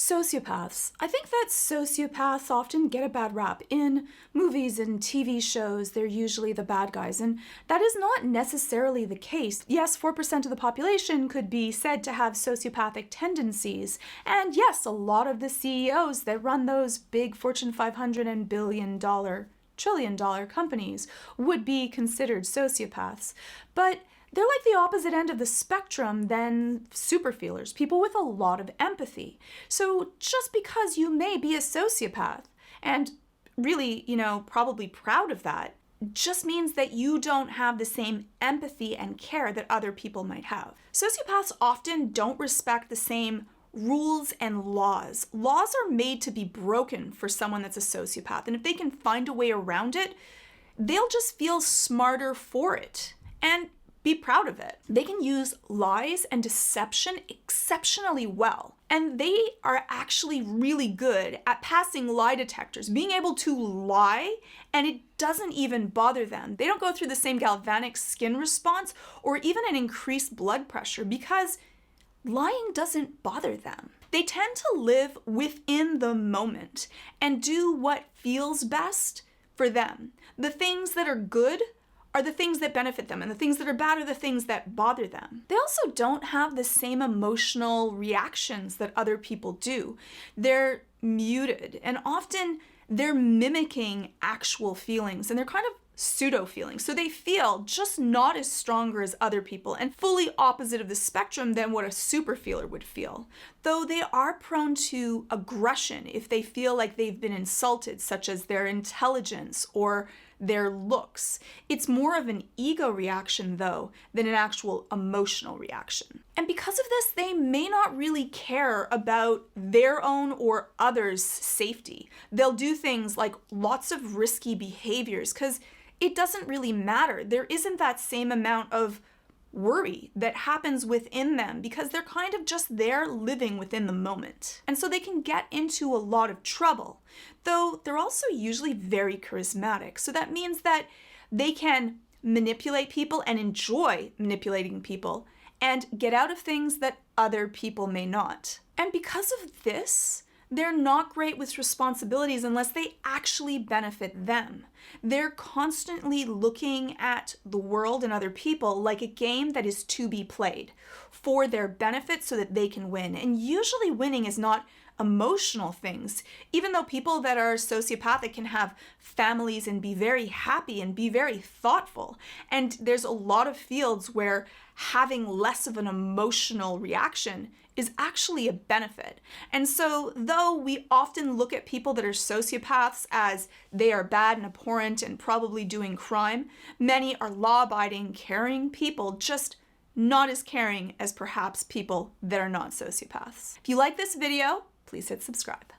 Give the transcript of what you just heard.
Sociopaths. I think that sociopaths often get a bad rap. In movies and TV shows, they're usually the bad guys, and that is not necessarily the case. Yes, 4% of the population could be said to have sociopathic tendencies, and yes, a lot of the CEOs that run those big Fortune 500 and trillion-dollar companies would be considered sociopaths. But they're like the opposite end of the spectrum than super feelers, people with a lot of empathy. So just because you may be a sociopath, and really, probably proud of that, just means that you don't have the same empathy and care that other people might have. Sociopaths often don't respect the same rules and laws. Laws are made to be broken for someone that's a sociopath, and if they can find a way around it, they'll just feel smarter for it and be proud of it. They can use lies and deception exceptionally well, and they are actually really good at passing lie detectors, being able to lie, and it doesn't even bother them. They don't go through the same galvanic skin response or even an increased blood pressure because lying doesn't bother them. They tend to live within the moment and do what feels best for them. The things that are good are the things that benefit them, and the things that are bad are the things that bother them. They also don't have the same emotional reactions that other people do. They're muted, and often they're mimicking actual feelings, and they're kind of pseudo feelings. So they feel just not as stronger as other people and fully opposite of the spectrum than what a super feeler would feel. Though they are prone to aggression if they feel like they've been insulted, such as their intelligence or their looks. It's more of an ego reaction, though, than an actual emotional reaction. And because of this, they may not really care about their own or others' safety. They'll do things like lots of risky behaviors because it doesn't really matter. There isn't that same amount of worry that happens within them because they're kind of just there living within the moment. And so they can get into a lot of trouble, though they're also usually very charismatic. So that means that they can manipulate people and enjoy manipulating people and get out of things that other people may not. And because of this, they're not great with responsibilities unless they actually benefit them. They're constantly looking at the world and other people like a game that is to be played for their benefit so that they can win. And usually winning is not emotional things, even though people that are sociopathic can have families and be very happy and be very thoughtful. And there's a lot of fields where having less of an emotional reaction is actually a benefit. And so though we often look at people that are sociopaths as they are bad and abhorrent and probably doing crime, many are law-abiding, caring people, just not as caring as perhaps people that are not sociopaths. If you like this video, please hit subscribe.